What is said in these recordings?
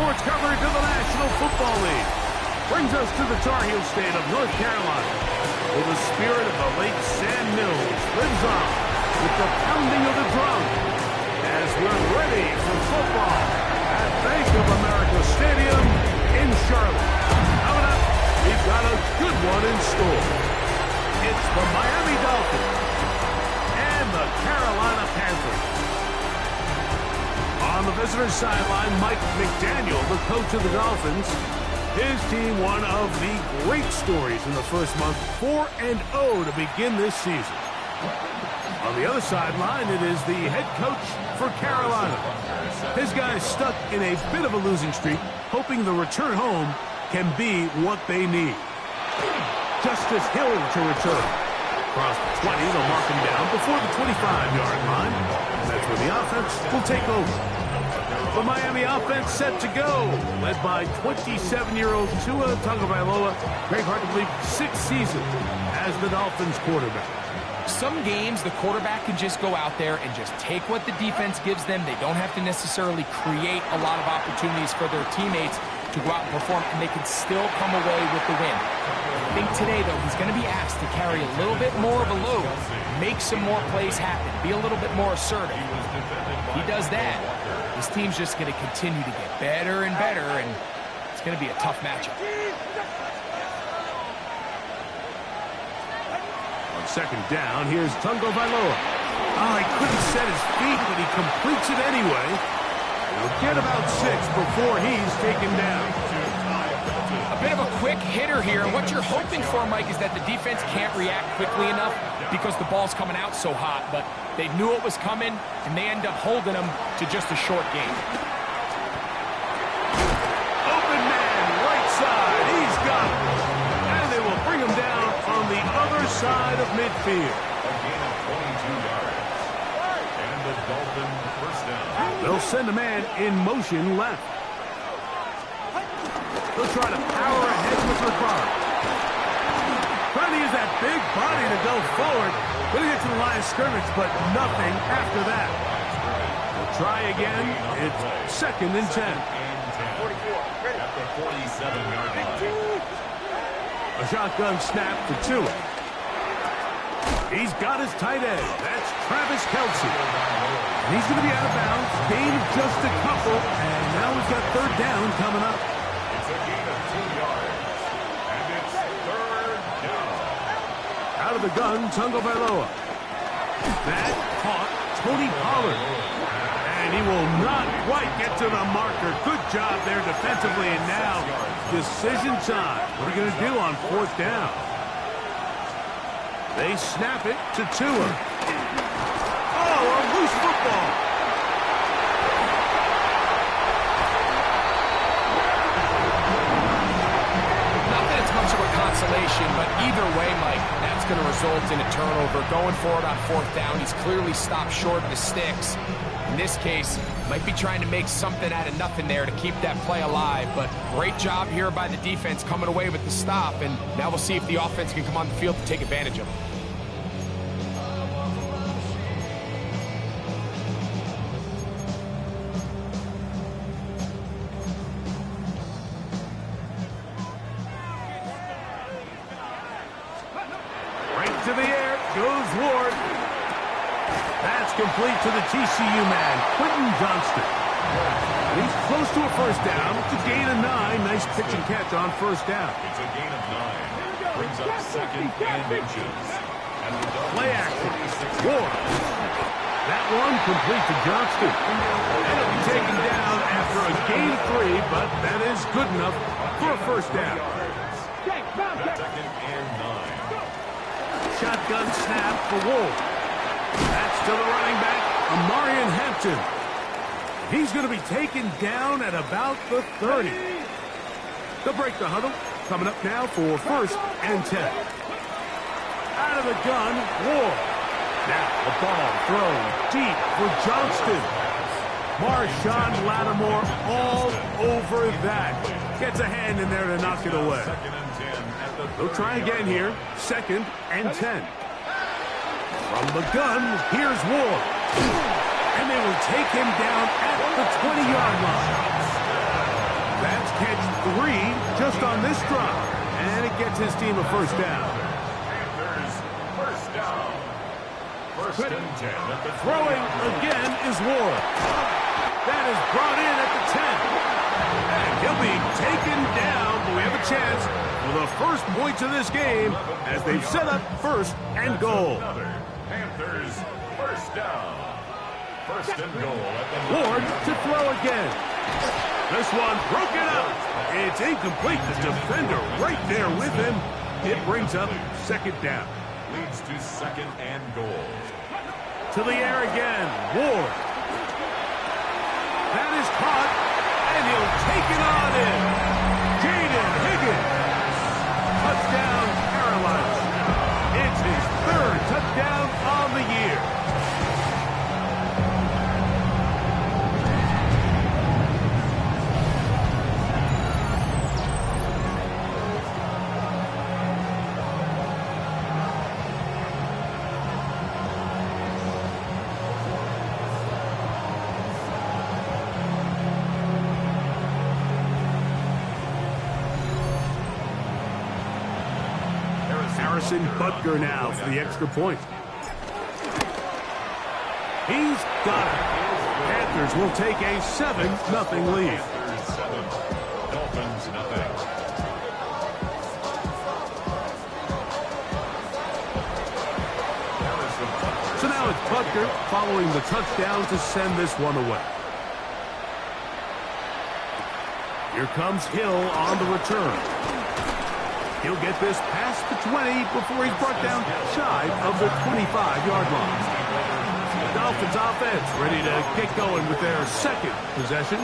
sports coverage of the National Football League brings us to the Tar Heel state of North Carolina, where the spirit of the late Sam Mills lives on with the pounding of the drum as we're ready for football at Bank of America Stadium in Charlotte. Coming up, we've got a good one in store. It's the Miami Dolphins and the Carolina Panthers. On the visitor's sideline, Mike McDaniel, the coach of the Dolphins. His team, one of the great stories in the first month, 4-0 to begin this season. On the other sideline, it is the head coach for Carolina. His guys stuck in a bit of a losing streak, hoping the return home can be what they need. Justice Hill to return. Across the 20, they'll mark him down before the 25-yard line. That's where the offense will take over. The Miami offense set to go, led by 27-year-old Tua Tagovailoa. Very hard to believe, 6th season as the Dolphins quarterback. Some games, the quarterback can just go out there and just take what the defense gives them. They don't have to necessarily create a lot of opportunities for their teammates to go out and perform, and they can still come away with the win. I think today, though, he's going to be asked to carry a little bit more of a load, make some more plays happen, be a little bit more assertive. If he does that, this team's just going to continue to get better and better, and it's going to be a tough matchup. On second down, here's Tagovailoa. Oh, he couldn't set his feet, but he completes it anyway. He'll get about 6 before he's taken down. A bit of a quick hitter here. What you're hoping for, Mike, is that the defense can't react quickly enough because the ball's coming out so hot, but they knew it was coming, and they end up holding them to just a short game. Open man, right side, he's got it. And they will bring him down on the other side of midfield. A gain of 22 yards. And the Dolphins first down. They'll send a man in motion left. They'll try to power ahead with Ricard. Trying to use that big body to go forward. Going to get to the line of scrimmage, but nothing after that. We'll try again. It's 2nd and 10. At the 47-yard line. A shotgun snap for Tua. He's got his tight end. That's Travis Kelce. And he's going to be out of bounds. Gain of just a couple. And now he's got 3rd down coming up. It's a gain of 2 yards. And it's 3rd down. Out of the gun, Tagovailoa. That caught Tony Pollard. And he will not quite get to the marker. Good job there defensively. And now, decision time. What are you going to do on 4th down? They snap it to Tua. Oh, a loose football. Not that it's much of a consolation, but either way, Mike, that's going to result in a turnover. Going forward on 4th down, he's clearly stopped short of the sticks. In this case, might be trying to make something out of nothing there to keep that play alive, but great job here by the defense coming away with the stop, and now we'll see if the offense can come on the field to take advantage of it. To the air goes Ward. That's complete to the TCU man, Quentin Johnston. He's close to a 1st down. It's a gain of 9. Nice pitch and catch on 1st down. It's a gain of 9. Brings up 2nd and inches. And the Play action. Ward. That one complete to Johnston. And it'll be taken down after a gain of 3, but that is good enough for a 1st down. 2nd and 9. Shotgun snap for Wolf. That's to the running back, Amarian Hampton. He's going to be taken down at about the 30. They'll break the huddle. Coming up now for 1st and 10. Out of the gun, Ward. Now the ball thrown deep for Johnston. Marshawn Lattimore all over that. Gets a hand in there to knock it away. They'll try again here. 2nd and 10. From the gun, here's Ward. And they will take him down at the 20-yard line. catch 3 just on this drive. And it gets his team a first down. Panthers, first down. First and 10 at the Throwing again is Ward. That is brought in at the 10. And he'll be taken down, but we have a chance for the first points of this game as they've set up first and goal. Panthers, first down. First and goal at the Ward to throw again. This one broken up. It's incomplete. The defender right there with him. It brings up second down. leads to second and goal. To the air again. Ward. That is caught, and he'll take it on in. Jaden Higgins. Touchdown, Carolina. It's his third touchdown on the year. Harrison Butker now for the extra point. He's got it. Panthers will take a 7-0 lead. Panthers 7, Dolphins nothing. So now it's Butker following the touchdown to send this one away. Here comes Hill on the return. He'll get this past the 20 before he's brought down shy of the 25-yard line. The Dolphins offense ready to get going with their second possession.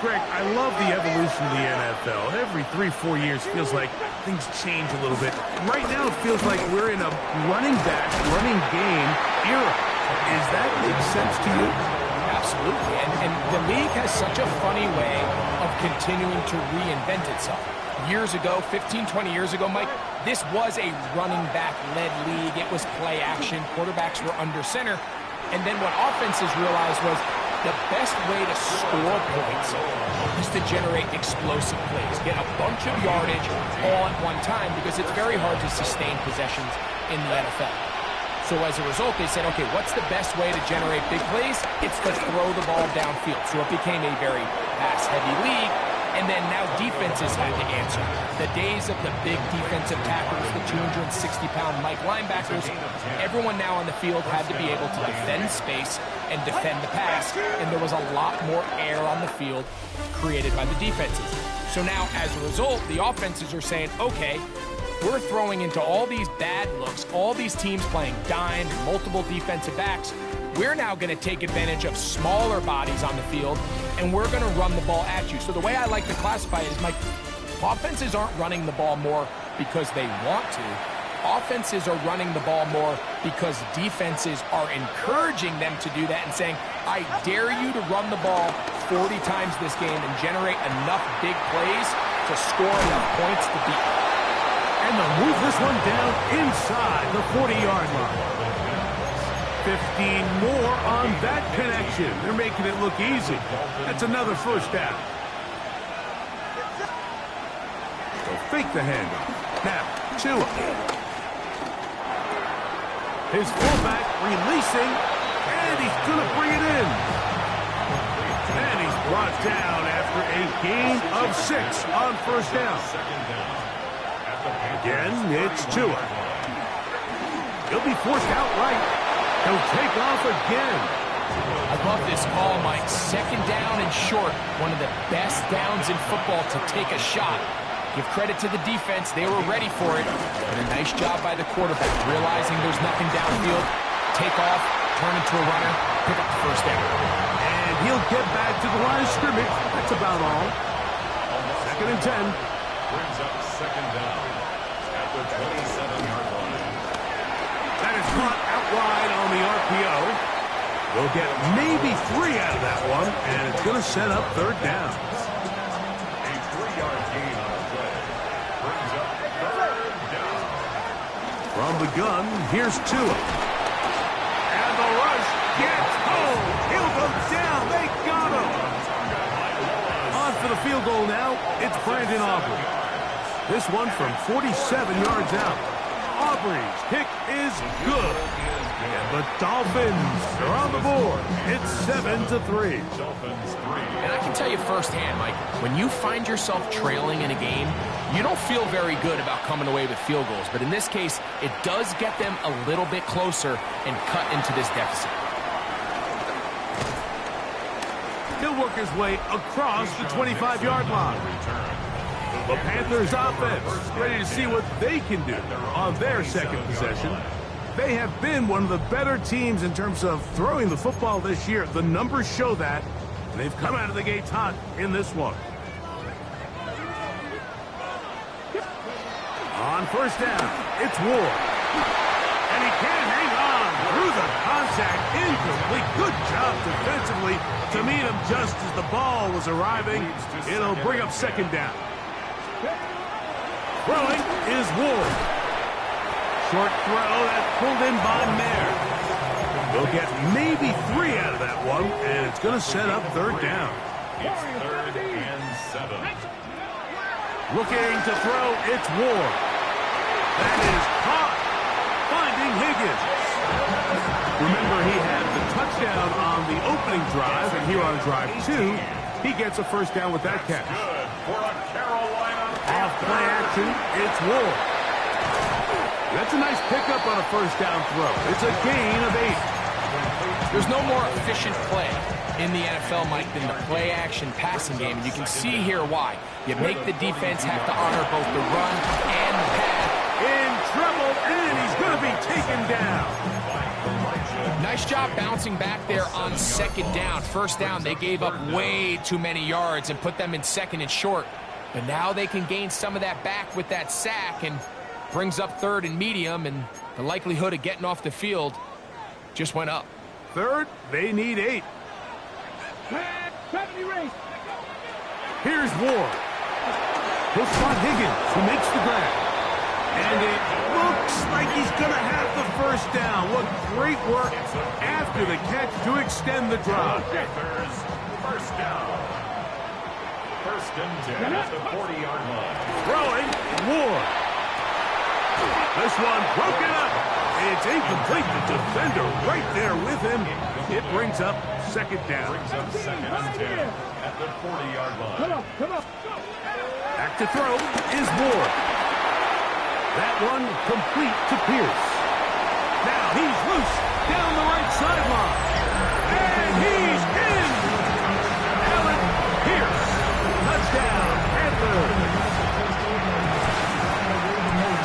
Greg, I love the evolution of the NFL. Every 3-4 years feels like things change a little bit. Right now it feels like we're in a running back, running game era. Does that make sense to you? Absolutely. And the league has such a funny way of continuing to reinvent itself. Years ago, 15, 20 years ago, Mike, this was a running back-led league. It was play action. Quarterbacks were under center. And then what offenses realized was the best way to score points is to generate explosive plays, get a bunch of yardage all at one time, because it's very hard to sustain possessions in the NFL. So as a result, they said, okay, what's the best way to generate big plays? It's to throw the ball downfield. So it became a very pass-heavy league. And then now defenses had to answer. The days of the big defensive tackles, the 260-pound Mike linebackers, everyone now on the field had to be able to defend space and defend the pass, and there was a lot more air on the field created by the defenses. So now, as a result, the offenses are saying, okay, we're throwing into all these bad looks, all these teams playing dime, multiple defensive backs. We're now going to take advantage of smaller bodies on the field, and we're going to run the ball at you. So the way I like to classify it is, Mike, offenses aren't running the ball more because they want to. Offenses are running the ball more because defenses are encouraging them to do that and saying, I dare you to run the ball 40 times this game and generate enough big plays to score enough points to beat. And they'll move this one down inside the 40-yard line. 15 more on that connection. They're making it look easy. That's another first down. They'll fake the handoff. Now, Tua. His fullback releasing, and he's going to bring it in. And he's brought down after a gain of 6 on first down. Again, it's Tua. He'll be forced outright. He'll take off again. I love this call, Mike. Second down and short. One of the best downs in football to take a shot. Give credit to the defense. They were ready for it. But a nice job by the quarterback, realizing there's nothing downfield. Take off, turn into a runner, pick up the first down. And he'll get back to the line of scrimmage. That's about all. Second and 10. Brings up second down at the 27-yard line. That is caught out wide on the RPO. We'll get maybe 3 out of that one, and it's going to set up third down. A 3-yard gain on the play. Brings up third down. From the gun, here's Tua. And the rush gets home. He'll go down. They got him. On for the field goal now. It's Brandon Aubrey. This one from 47 yards out. Aubrey's kick is good. And the Dolphins are on the board. It's 7-3. And I can tell you firsthand, Mike, when you find yourself trailing in a game, you don't feel very good about coming away with field goals. But in this case, it does get them a little bit closer and cut into this deficit. He'll work his way across the 25-yard line. The Panthers offense ready to see what they can do on their second possession. They have been one of the better teams in terms of throwing the football this year. The numbers show that. And they've come out of the gates hot in this one. On first down, it's Ward. And he can't hang on through the contact. Incomplete. Good job defensively to meet him just as the ball was arriving. It'll bring up second down. Throwing is Ward. Short throw that's pulled in by Mayer. We'll get maybe 3 out of that one, and it's going to set up third down. It's 3rd and 7. Looking to throw, it's Ward. That is caught. Finding Higgins. Remember, he had the touchdown on the opening drive, and here on drive 2, he gets a first down with that catch. Good for a Carolina. Off play action, it's Ward. That's a nice pickup on a first down throw. It's a gain of 8. There's no more efficient play in the NFL, Mike, than the play-action passing game. And you can see here why. You make the defense have to honor both the run and the pass. In trouble, and he's going to be taken down. Nice job bouncing back there on second down. First down, they gave up way too many yards and put them in second and short. But now they can gain some of that back with that sack and brings up third and medium, and the likelihood of getting off the field just went up. Third, they need 8. Here's Ward. He'll spot Higgins, who makes the grab. And it looks like he's going to have the first down. What great work after the catch to extend the drive. First down. 1st and 10 at the 40-yard line. Throwing, Ward. This one broken up. It's incomplete. The defender right there with him. It brings up second down. Brings up 2nd and 10 at the 40-yard line. Come on. Back to throw is Ward. That one complete to Pierce. Now he's loose down the right sideline. And he's in. Allen Pierce. Touchdown, Panthers.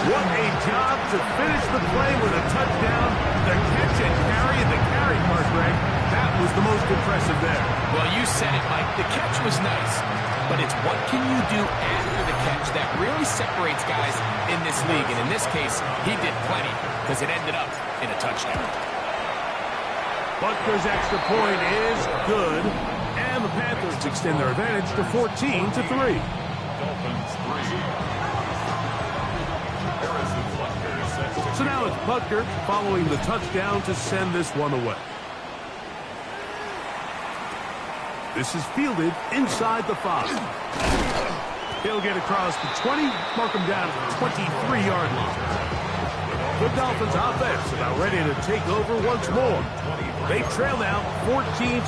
What a job to finish the play with a touchdown. The catch and carry and the carry part, Greg. That was the most impressive there. Well, you said it, Mike. The catch was nice, but it's what can you do after the catch that really separates guys in this league. And in this case, he did plenty because it ended up in a touchdown. Butker's extra point is good, and the Panthers extend their advantage to 14-3. Dolphins 3. So now it's Butker following the touchdown to send this one away. This is fielded inside the 5. He'll get across the 20, mark him down at the 23-yard line. The Dolphins offense about ready to take over once more. They trail now 14-3,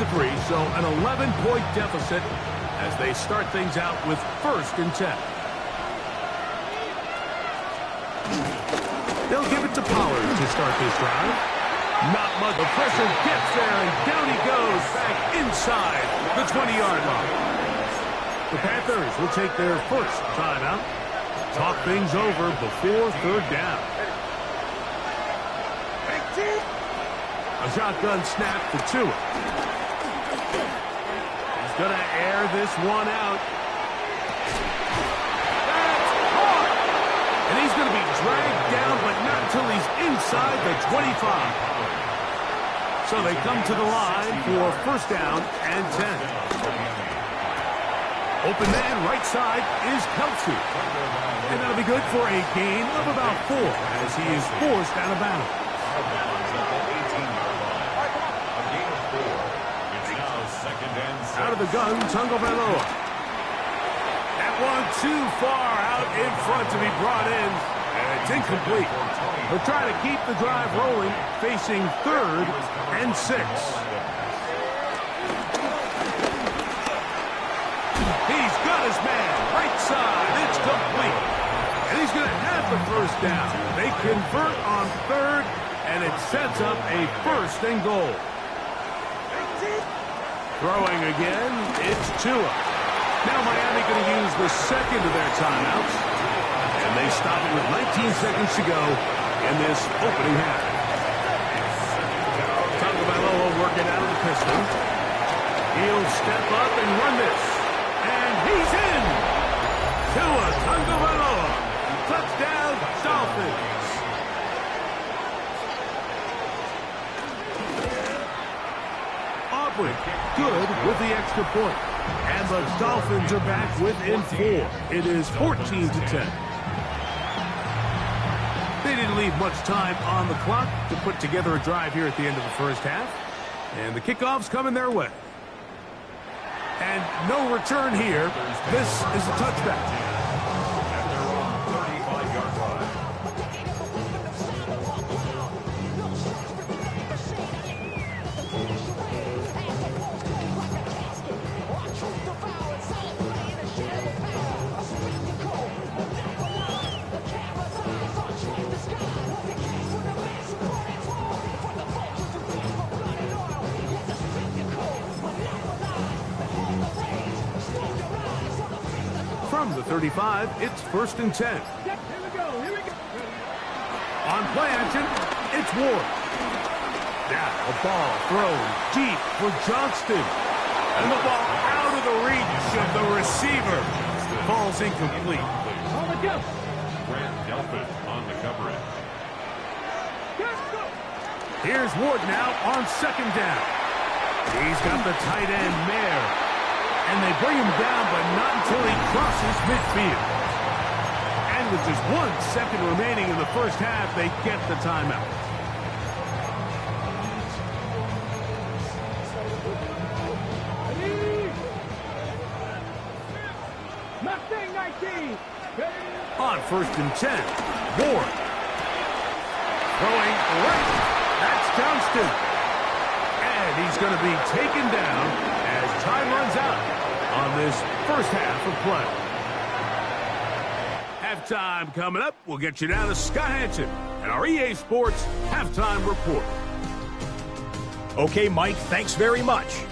so an 11-point deficit as they start things out with 1st and 10. They'll give it to Pollard to start this drive. Not much. The pressure gets there, and down he goes back inside the 20-yard line. The Panthers will take their first timeout. Talk things over before third down. A shotgun snap to Tua. He's going to air this one out. And he's going to be dragged down, but not until he's inside the 25. So they come to the line for first down and 10. Open man right side is Kelsey. And that'll be good for a gain of about 4 as he is forced out of bounds. Out of the gun, Tagovailoa. one too far out in front to be brought in, and it's incomplete. They're trying to keep the drive rolling, facing 3rd and 6. He's got his man, right side, it's complete. And he's going to have the first down. They convert on 3rd, and it sets up a 1st and goal. Throwing again, it's Tua. Now Miami going to use the second of their timeouts. And they stop it with 19 seconds to go in this opening half. Tagovailoa working out of the pistol. He'll step up and run this. And he's in! Tua Tagovailoa. Touchdown, Dolphins. Aubrey, good with the extra point. And the Dolphins are back within 4. It is 14-10. They didn't leave much time on the clock to put together a drive here at the end of the first half. And the kickoff's coming their way. And no return here. This is a touchback. From the 35, it's 1st and 10. Here we go. On play action, it's Ward. Now a ball thrown deep for Johnston. And the ball out of the reach of the receiver. Ball's incomplete. On the go. Grant Delphin on the coverage. Here's Ward now on 2nd down. He's got the tight end Mayer. And they bring him down, but not until he crosses midfield. And with just 1 second remaining in the first half, they get the timeout. Mustang 19. On 1st and 10, Ward. Throwing right. That's Johnston. And he's going to be taken down as time runs out on this first half of play. Halftime coming up. We'll get you down to Scott Hansen and our EA Sports Halftime Report. Okay, Mike, thanks very much.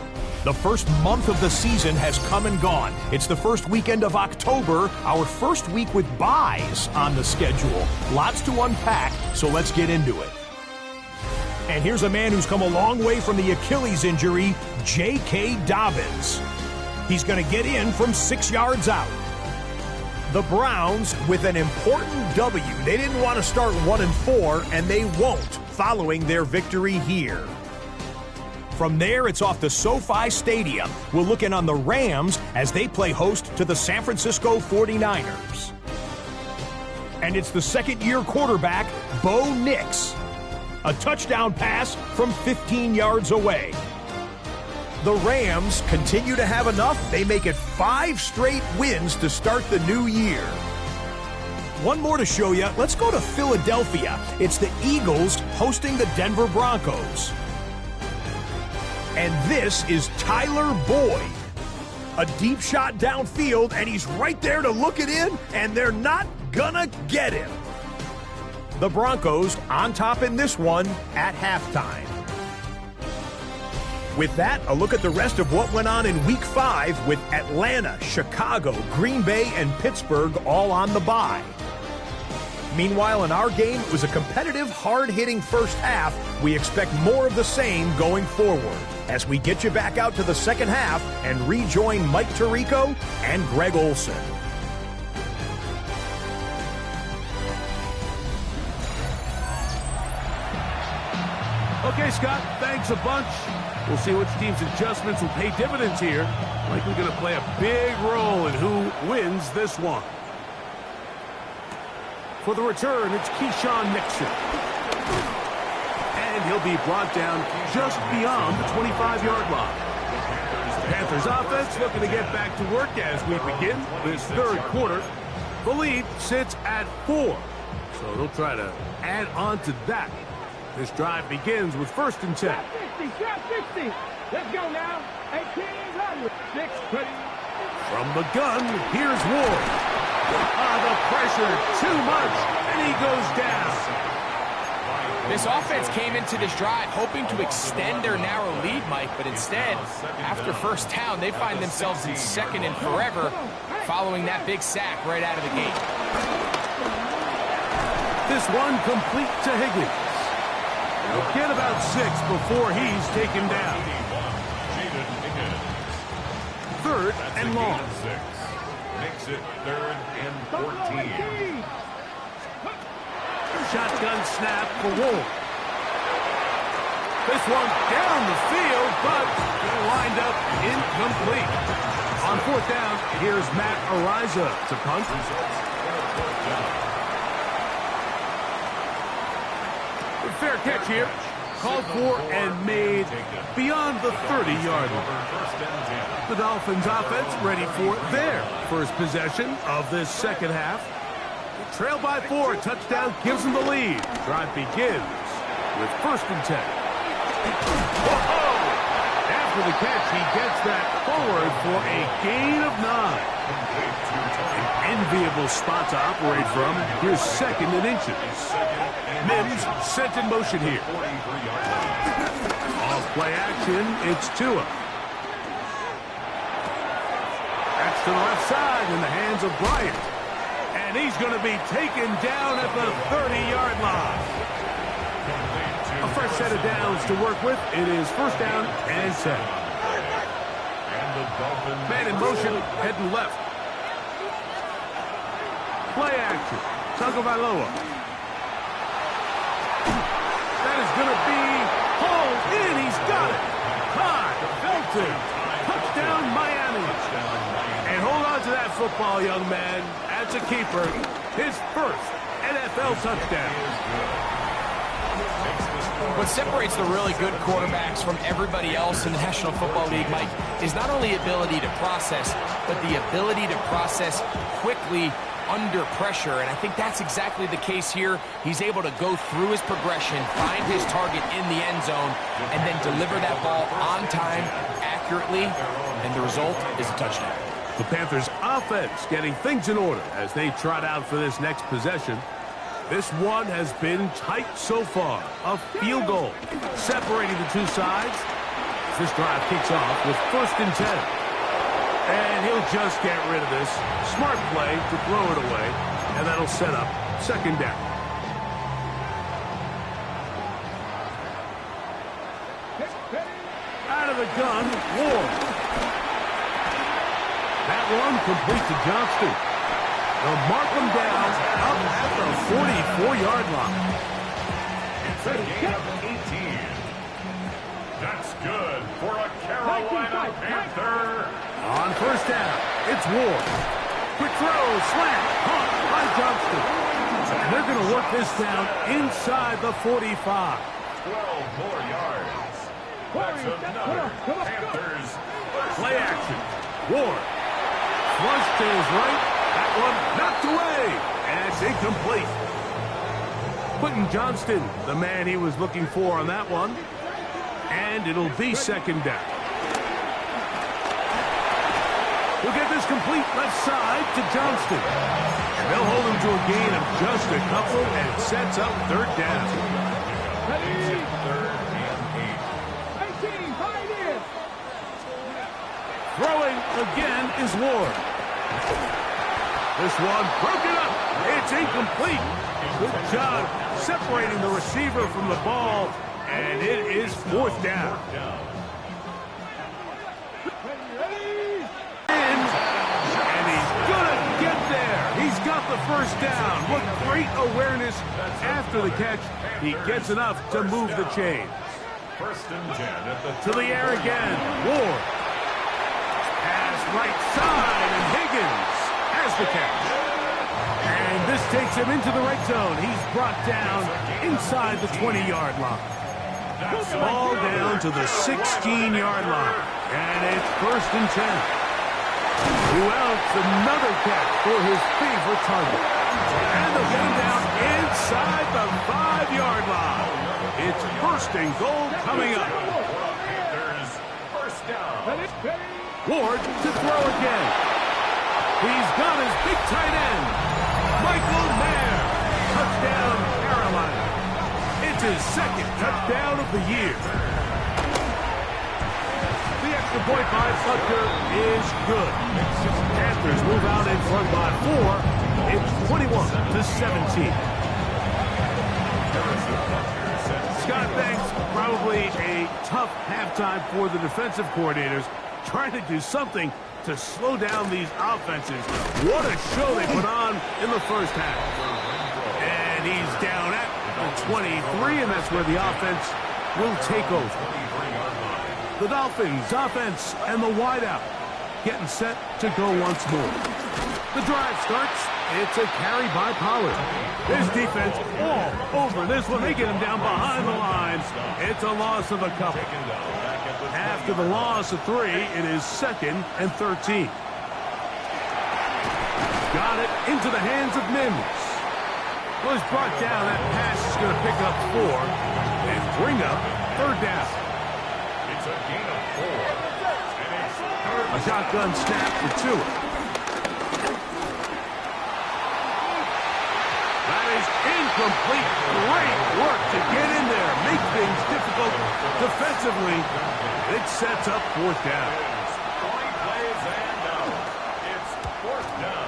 The first month of the season has come and gone. It's the first weekend of October, our first week with buys on the schedule. Lots to unpack, so let's get into it. And here's a man who's come a long way from the Achilles injury, J.K. Dobbins. He's going to get in from 6 yards out. The Browns with an important W. They didn't want to start 1-4, and they won't following their victory here. From there, it's off to SoFi Stadium. We'll look in on the Rams as they play host to the San Francisco 49ers. And it's the second-year quarterback, Bo Nix. A touchdown pass from 15 yards away. The Rams continue to have enough. They make it 5 straight wins to start the new year. One more to show you. Let's go to Philadelphia. It's the Eagles hosting the Denver Broncos. And this is Tyler Boyd. A deep shot downfield, and he's right there to look it in, and they're not gonna get him. The Broncos on top in this one at halftime. With that, a look at the rest of what went on in Week 5 with Atlanta, Chicago, Green Bay, and Pittsburgh all on the bye. Meanwhile, in our game, it was a competitive, hard-hitting first half. We expect more of the same going forward as we get you back out to the second half and rejoin Mike Tirico and Greg Olson. Okay, Scott, thanks a bunch. We'll see which team's adjustments will pay dividends here. Likely going to play a big role in who wins this one. For the return, it's Keyshawn Nixon. And he'll be brought down just beyond the 25-yard line. Panthers offense looking to get back to work as we begin this third quarter. The lead sits at 4, so they'll try to add on to that. This drive begins with 1st and 10. Shot 60, shot 60. Let's go now. 18, run. 6, ready. From the gun, here's Ward. The pressure, too much, and he goes down. This offense came into this drive hoping to extend their narrow lead, Mike, but instead, after first down, they find themselves in 2nd and forever following that big sack right out of the gate. This one complete to Higgins. He'll get about 6 before he's taken down. 3rd and long. Makes it 3rd and 14. Shotgun snap for Wolf. This one down the field, but lined up incomplete. On 4th down, here's Matt Ariza to punt. Fair catch here. Called for and made beyond the 30-yard line. The Dolphins offense ready for their first possession of this second half. Trail by 4, touchdown gives them the lead. Drive begins with 1st and 10. Whoa! After the catch, he gets that forward for a gain of 9. An enviable spot to operate from. Here's 2nd and inches. Mims sent in motion here. Off play action, it's Tua. That's to the left side in the hands of Bryant. And he's going to be taken down at the 30-yard line. A fresh set of downs to work with. It is 1st down and 10. Man in motion, heading left. Play action. Tagovailoa. That is going to be hauled in. He's got it. Caught. Belton. Touchdown, Miami. And hold on to that football, young man. That's a keeper. His first NFL touchdown. What separates the really good quarterbacks from everybody else in the National Football League, Mike, is not only ability to process, but the ability to process quickly under pressure. And I think that's exactly the case here. He's able to go through his progression, find his target in the end zone, and then deliver that ball on time, accurately, and the result is a touchdown. The Panthers offense getting things in order as they trot out for this next possession. This one has been tight so far. A field goal separating the two sides. This drive kicks off with 1st and 10. And he'll just get rid of this. Smart play to throw it away. And that'll set up 2nd down. Out of the gun, Ward. That one complete to Johnston. They'll mark him down up at the 44-yard line. It's a gain of 18. That's good for a Carolina Panther. On 1st down, it's Ward. Quick throw, slant, caught by Johnston. And they're going to work this down inside the 45. 12 more yards. That's another Panthers. Play action. Ward. Flush to his right. That one knocked away. And it's incomplete. Quentin Johnston, the man he was looking for on that one. And it'll be 2nd down. We'll get this complete left side to Johnston. And they'll hold him to a gain of just a couple and sets up 3rd down. Ready? 3rd and 18, right in. Throwing again is Ward. This one broken up. It's incomplete. Good job separating the receiver from the ball. And it is 4th down. And he's gonna get there. He's got the 1st down. What great awareness after the catch. He gets enough to move the chains. 1st and 10 at the To the air again. Ward. Pass right side, and Higgins has the catch. And this takes him into the red zone. He's brought down inside the 20-yard line. Ball down to the 16-yard line. And it's 1st and 10. Who else? Another catch for his favorite target. And they'll get him down inside the 5-yard line. It's 1st and goal coming up. Panthers, first down. Ward to throw again. He's got his big tight end, Michael Mayer. Touchdown, Carolina. It's his 2nd touchdown of the year. The extra point by Butker is good. Panthers move out in front by 4. It's 21-17. Scott, thanks. Probably a tough halftime for the defensive coordinators, trying to do something to slow down these offenses. What a show they put on in the first half. And he's down at the 23, and that's where the offense will take over. The Dolphins offense and the wideout getting set to go once more. The drive starts. It's a carry by Pollard. His defense all over this one. They get him down behind the lines. It's a loss of a couple. After the loss of 3, it is 2nd and 13. Got it into the hands of Mims. Was brought down. That pass is going to pick up 4 and bring up 3rd down. It's a gain of 4. And it's A shotgun snap for Tua. That is incomplete. Great work to get in there. Make things difficult defensively. It sets up 4th down. 3 plays and out. It's 4th down.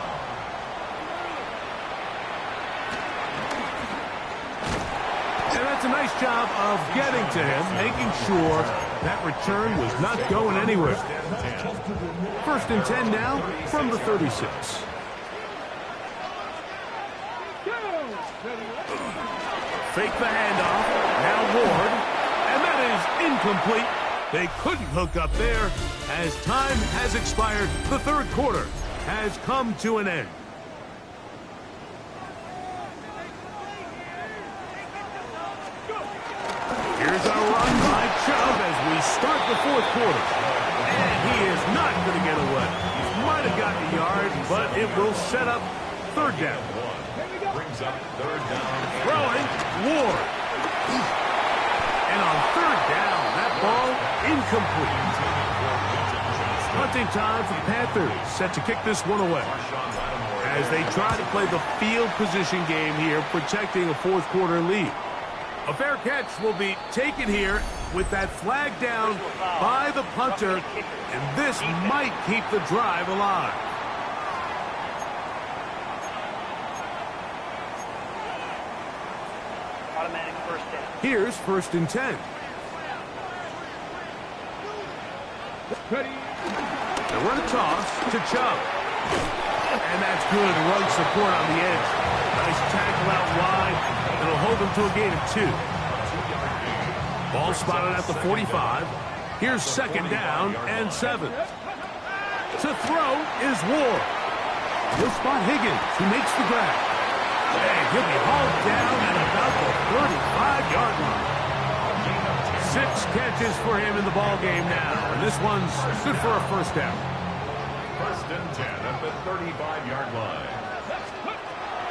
And that's a nice job of getting to him, making sure that return was not going anywhere. 1st and 10 now from the 36. Fake the handoff. Now Ward. And that is incomplete. They couldn't hook up there. As time has expired, the 3rd quarter has come to an end. Here's a run by Chubb as we start the 4th quarter. And he is not going to get away. He might have gotten a yard, but it will set up 3rd down. Brings up 3rd down. Throwing, Ward. And on 3rd down, that ball incomplete. Punting time for the Panthers, set to kick this one away. As they try to play the field position game here, protecting a 4th quarter lead. A fair catch will be taken here with that flag down by the punter, and this might keep the drive alive. Automatic 1st down. Here's 1st and 10. They run a toss to Chubb. And that's good run support on the edge. Nice tackle out wide. It'll hold them to a gain of 2. Ball spotted at the 45. Here's 2nd down and 7. To throw is Ward. He'll spot Higgins, who makes the grab. And he'll be hauled down at about the 35-yard line. 6 catches for him in the ball game now. And this one's good for a 1st down. 1st and 10 at the 35-yard line.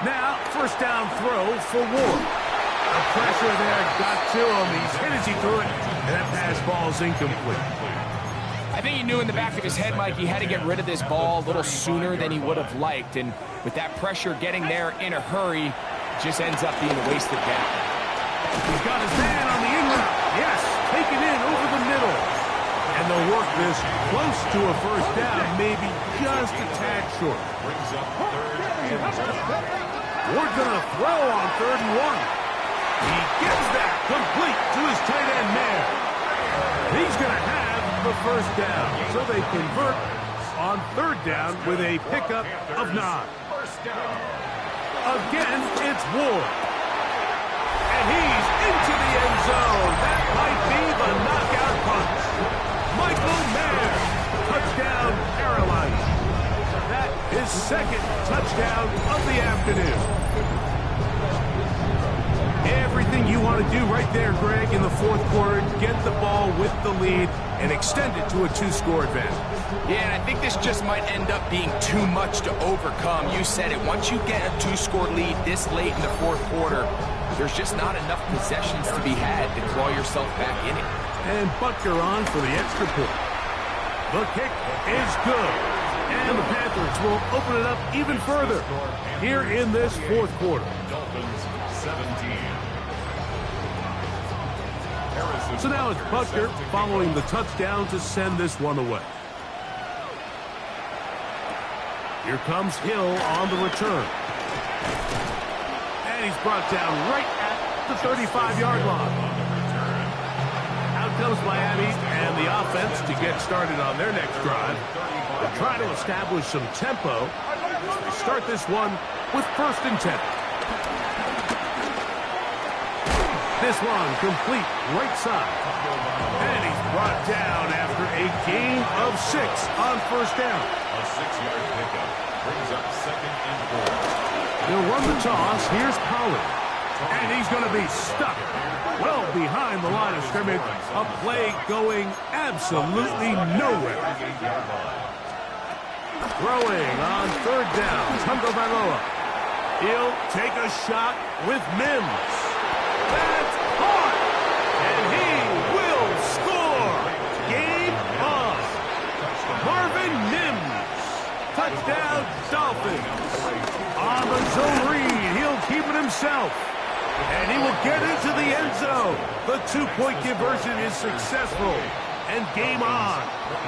Now, 1st down throw for Ward. The pressure there got to him. He's hit as he threw it, and that pass ball's incomplete. I think he knew in the back of his head, Mike, he had to get rid of this ball a little sooner than he would have liked. And with that pressure getting there in a hurry, it just ends up being a wasted down. He's got his man on the in route. Yes, taken in over the middle. And they'll work this close to a 1st down, maybe just a tad short. Brings up 3rd and 10. Ward's going to throw on 3rd and 1. He gets that complete to his tight end man. He's going to have the 1st down. So they convert on 3rd down with a pickup of 9. 1st down. Again, it's Ward. And he's into the end zone. That might be the knockout punch. Michael Mayer, touchdown, Carolina. That is 2nd touchdown of the afternoon. Everything you want to do right there, Greg, in the 4th quarter. Get the ball with the lead. and extend it to a 2-score advantage. Yeah, and I think this just might end up being too much to overcome. You said it. Once you get a 2-score lead this late in the fourth quarter, there's just not enough possessions to be had to claw yourself back in it. And Butker on for the extra point. The kick is good. And the Panthers will open it up even further here in this fourth quarter. Dolphins 17. So now it's Butker following the touchdown to send this one away. Here comes Hill on the return. And he's brought down right at the 35-yard line. Out comes Miami and the offense to get started on their next drive. They're trying to establish some tempo. They start this one with 1st and 10. This one complete right side. And he's brought down after a gain of 6 on 1st down. A 6-yard pickup brings up 2nd and 4. They'll run the toss. Here's Pollard. And he's going to be stuck well behind the line of scrimmage. A play going absolutely nowhere. Throwing on 3rd down. Tungo Bailoa. He'll take a shot with Mims. That's caught. And he will score. Game on. Marvin Mims. Touchdown Dolphins. On the zone read. He'll keep it himself. And he will get into the end zone. The 2-point conversion is successful. And game on.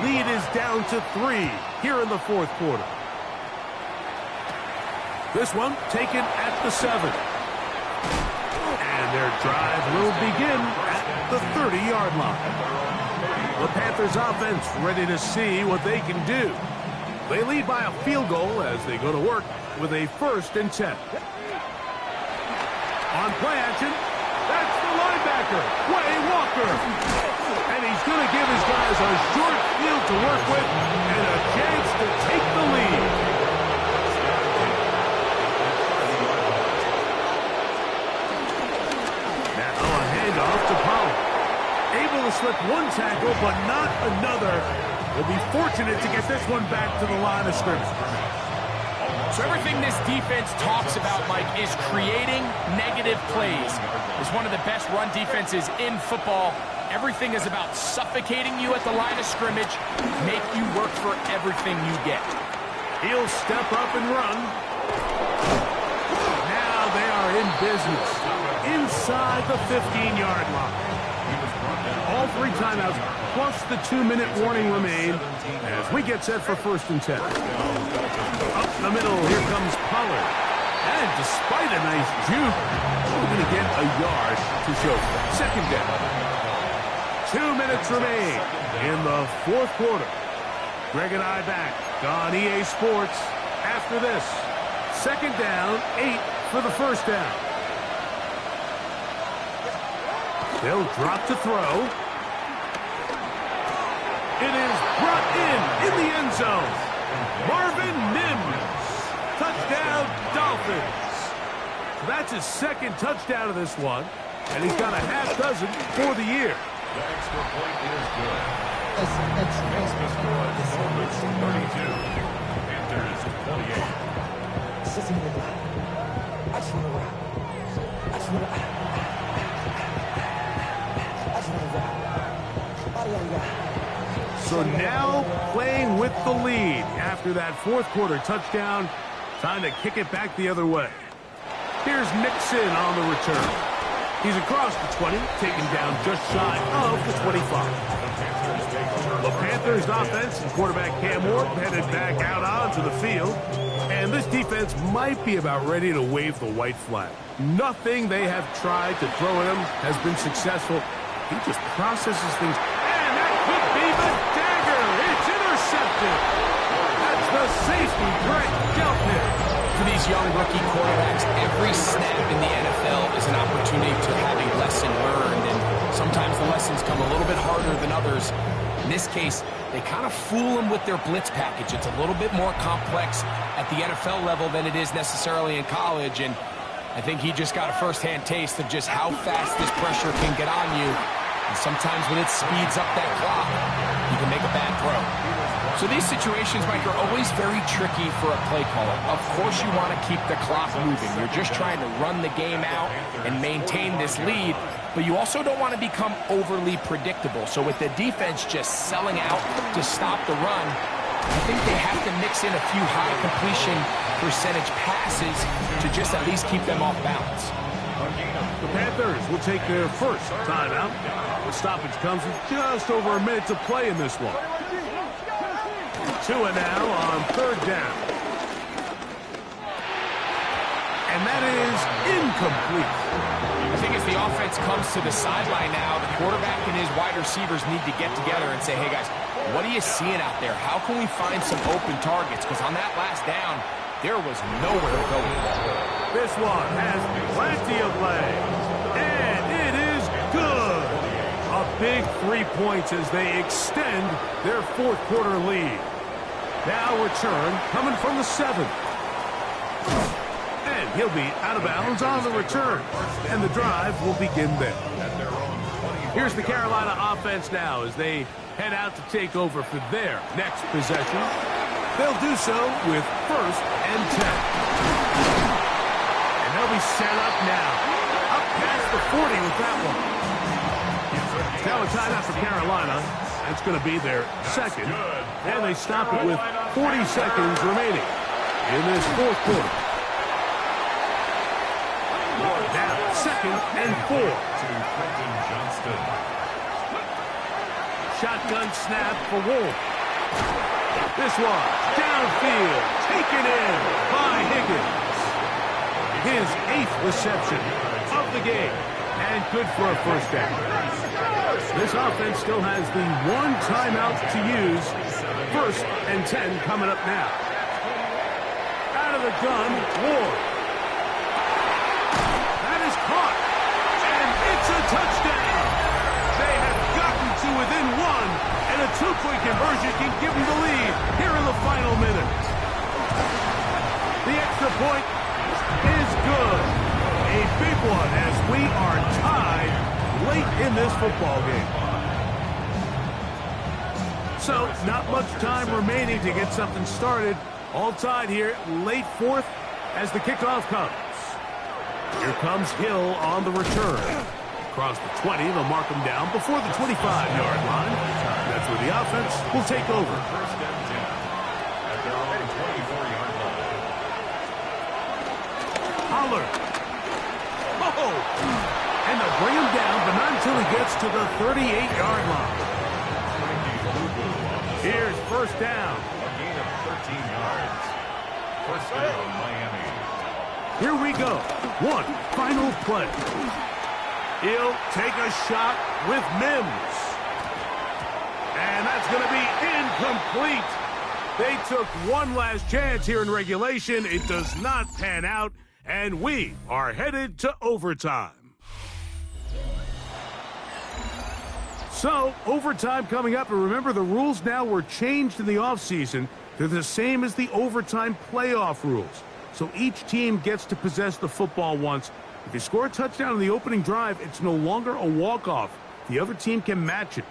Lead is down to 3 here in the fourth quarter. This one taken at the 7. And their drive will begin at the 30-yard line. The Panthers offense ready to see what they can do. They lead by a field goal as they go to work with a 1st and 10. On play action, that's the linebacker, Wayne Walker. And he's going to give his guys a short field to work with and a chance to take the lead. Now a handoff to Pollard. Able to slip one tackle, but not another. Will be fortunate to get this one back to the line of scrimmage. So everything this defense talks about, Mike, is creating negative plays. It's one of the best run defenses in football. Everything is about suffocating you at the line of scrimmage, make you work for everything you get. He'll step up and run. Now they are in business inside the 15-yard line. All 3 timeouts plus the 2-minute warning remain as we get set for 1st and 10. Up the middle, here comes Pollard. And despite a nice juke, we're going to get a yard to show for it. 2nd down. 2 minutes remain in the fourth quarter. Greg and I back on EA Sports after this. 2nd down, 8 for the 1st down. They'll drop to throw. It is brought in the end zone. Marvin Mims. Touchdown, Dolphins. So that's his 2nd touchdown of this one. And he's got a half dozen for the year. The extra point is good. Makes the score Dolphins 32. Panthers 28. So now playing with the lead after that fourth quarter touchdown. Time to kick it back the other way. Here's Nixon on the return. He's across the 20, taken down just shy of the 25. The Panthers offense and quarterback Cam Ward headed back out onto the field. And this defense might be about ready to wave the white flag. Nothing they have tried to throw at him has been successful. He just processes things. And that could be the dagger. It's intercepted. That's the safety Greg dealt him. For these young rookie quarterbacks, every snap in the NFL is an opportunity to have a lesson learned, and sometimes the lessons come a little bit harder than others. In this case, they kind of fool them with their blitz package. It's a little bit more complex at the NFL level than it is necessarily in college, and I think he just got a first-hand taste of just how fast this pressure can get on you. And sometimes when it speeds up that clock, you can make a bad throw. So these situations, Mike, are always very tricky for a play caller. Of course you want to keep the clock moving. You're just trying to run the game out and maintain this lead, but you also don't want to become overly predictable. So with the defense just selling out to stop the run, I think they have to mix in a few high completion percentage passes to just at least keep them off balance. The Panthers will take their first timeout. The stoppage comes with just over a minute to play in this one. 2 and now on 3rd down. And that is incomplete. I think as the offense comes to the sideline now, the quarterback and his wide receivers need to get together and say, hey guys, what are you seeing out there? How can we find some open targets? Because on that last down, there was nowhere to go with the ball. This one has plenty of legs. And it is good. A big 3 points as they extend their 4th quarter lead. Now return coming from the 7th. And he'll be out of bounds on the return. And the drive will begin there. Here's the Carolina offense now as they head out to take over for their next possession. They'll do so with 1st and 10. And they'll be set up now. Up past the 40 with that one. Now a timeout for Carolina. That's going to be their 2nd. And they stop it with 40 seconds remaining in this 4th quarter. Now 2nd and 4. Shotgun snap for Wolf. This one downfield, taken in by Higgins. His 8th reception of the game, and good for a 1st down. This offense still has the 1 timeout to use. 1st and 10 coming up now. Out of the gun, Ward. That is caught, and it's a touchdown. They have gotten to within 1. And a 2-point conversion can give them the lead here in the final minute. The extra point is good. A big one as we are tied late in this football game. So, not much time remaining to get something started. All tied here, late 4th as the kickoff comes. Here comes Hill on the return. Across the 20, they'll mark him down before the 25-yard line. That's where the offense will take over. 1st and 10 at their own 24-yard line. Holler. Oh! And they'll bring him down, but not until he gets to the 38-yard line. Here's 1st down. A gain of 13 yards. 1st down, Miami. Here we go. 1 final play. He'll take a shot with Mims. And that's going to be incomplete. They took one last chance here in regulation. It does not pan out, and we are headed to overtime. So, overtime coming up, and remember the rules now were changed in the offseason. They're the same as the overtime playoff rules. So each team gets to possess the football once. If you score a touchdown in the opening drive, it's no longer a walk-off. The other team can match it.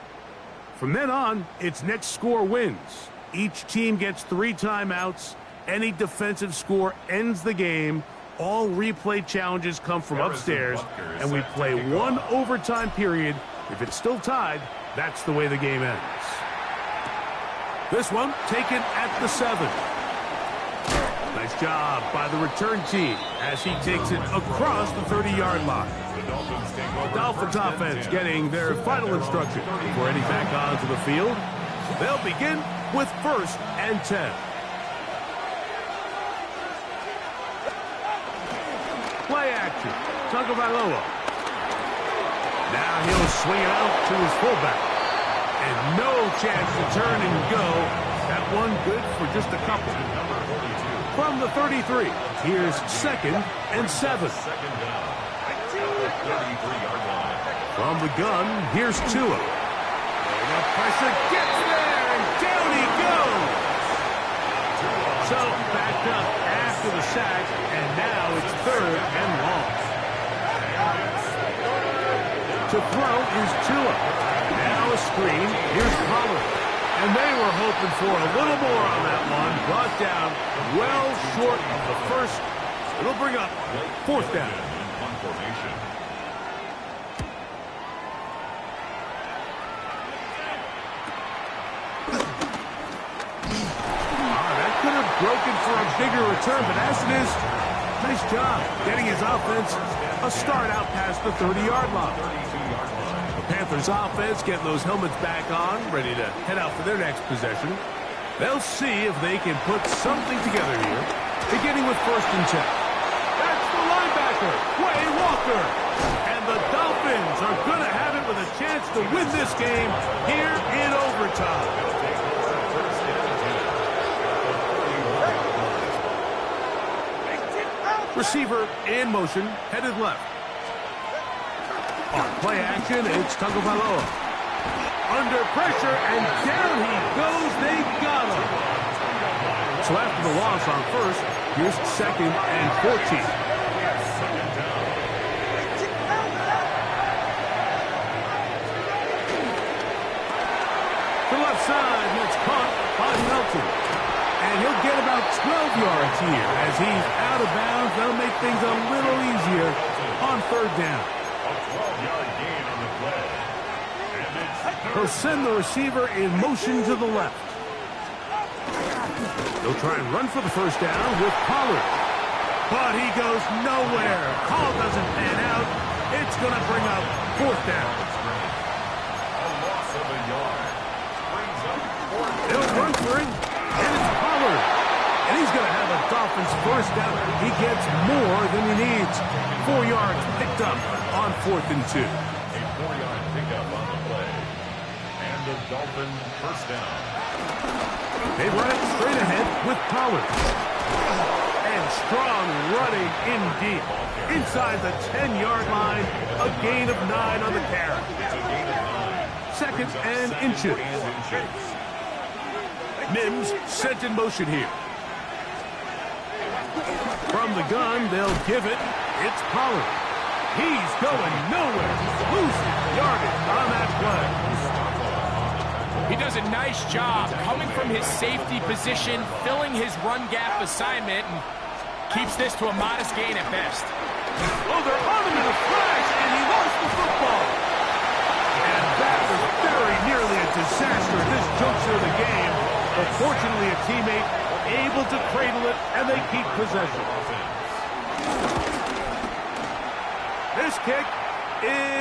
From then on, it's next score wins. Each team gets 3 timeouts. Any defensive score ends the game. All replay challenges come from upstairs, and we play 1 overtime period. If it's still tied, that's the way the game ends. This one taken at the 7. Nice job by the return team as he takes it across the 30-yard line. The Dolphins offense getting their final instruction before heading back onto the field. They'll begin with 1st and 10. Play action. Tagovailoa. Now he'll swing it out to his fullback. And no chance to turn and go. That one good for just a couple. From the 33, here's 2nd and 7. From the gun, here's Tua. And the pressure gets there, and down he goes. So backed up after the sack, and now it's 3rd and long. To throw is Tua. Now a screen. Here's Pollard. And they were hoping for a little more on that one. Brought down well short of the first. It'll bring up fourth down. That could have broken for a bigger return, but as it is, nice job getting his offense a start out past the 30-yard line. The Panthers offense getting those helmets back on, ready to head out for their next possession. They'll see if they can put something together here, beginning with 1st and 10. That's the linebacker, Quay Walker. And the Dolphins are going to have it with a chance to win this game here in overtime. Receiver in motion, headed left. On play action, it's Tagovailoa. Under pressure, and down he goes. They got him. So after the loss on 1st, here's 2nd and 14. To the left side, it's caught by Melton. And he'll get about 12 yards here. As he's out of bounds, that'll make things a little easier on 3rd down. A 12-yard gain on the play. He'll send the receiver in motion to the left. They'll try and run for the 1st down with Pollard. But he goes nowhere. Call doesn't pan out. It's going to bring up 4th down. A loss of a yard. Brings up 4th. They'll run for it. And it's Pollard. And he's going to have a Dolphins 1st down. He gets more than he needs. 4 yards picked up on 4th and 2. A 4-yard pickup on the play. And the Dolphins 1st down. They run it straight ahead with Pollard. And strong running in deep. Inside the 10-yard line. A gain of 9 on the carry. 2nd and inches. Mims sent in motion here. From the gun, they'll give it. It's Pollard. He's going nowhere. Losing yardage on that play. He does a nice job coming from his safety position, filling his run gap assignment, and keeps this to a modest gain at best. Oh, they're on him in a flash, and he lost the football. And that was very nearly a disaster at this juncture of the game. But fortunately, a teammate able to cradle it, and they keep possession. This kick is